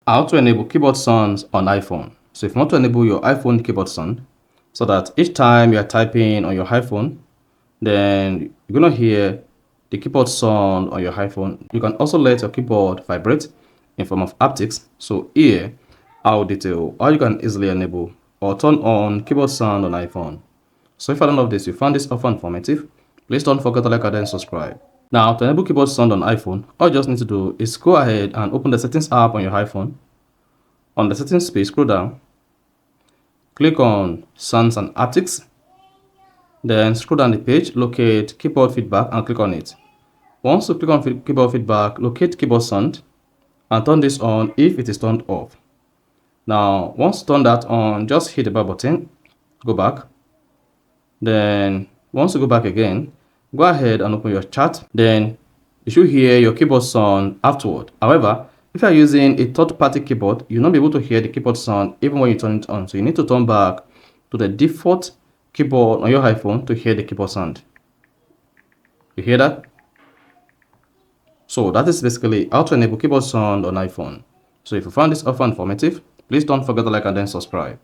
How to enable keyboard sounds on iPhone. So if you want to enable your iPhone keyboard sound so that each time you are typing on your iPhone, then you're going to hear the keyboard sound on your iPhone. You can also let your keyboard vibrate in form of haptics. So here, I'll detail how you can easily enable or turn on keyboard sound on iPhone. So if I don't know this, you found this offer informative, please don't forget to like and then subscribe. Now, to enable keyboard sound on iPhone, all you just need to do is go ahead and open the settings app on your iPhone. On the settings page, scroll down, click on sounds and haptics, then scroll down the page, locate keyboard feedback and click on it. Once you click on keyboard feedback, locate keyboard sound and turn this on if it is turned off. Now, once you turn that on, just hit the back button, go back. Then once you go back again, go ahead and open your chat. Then you should hear your keyboard sound afterward. However, if you are using a third-party keyboard, you'll not be able to hear the keyboard sound even when you turn it on. So you need to turn back to the default keyboard on your iPhone to hear the keyboard sound. You hear that? So that is basically how to enable keyboard sound on iPhone. So if you found this offer informative, please don't forget to like and then subscribe.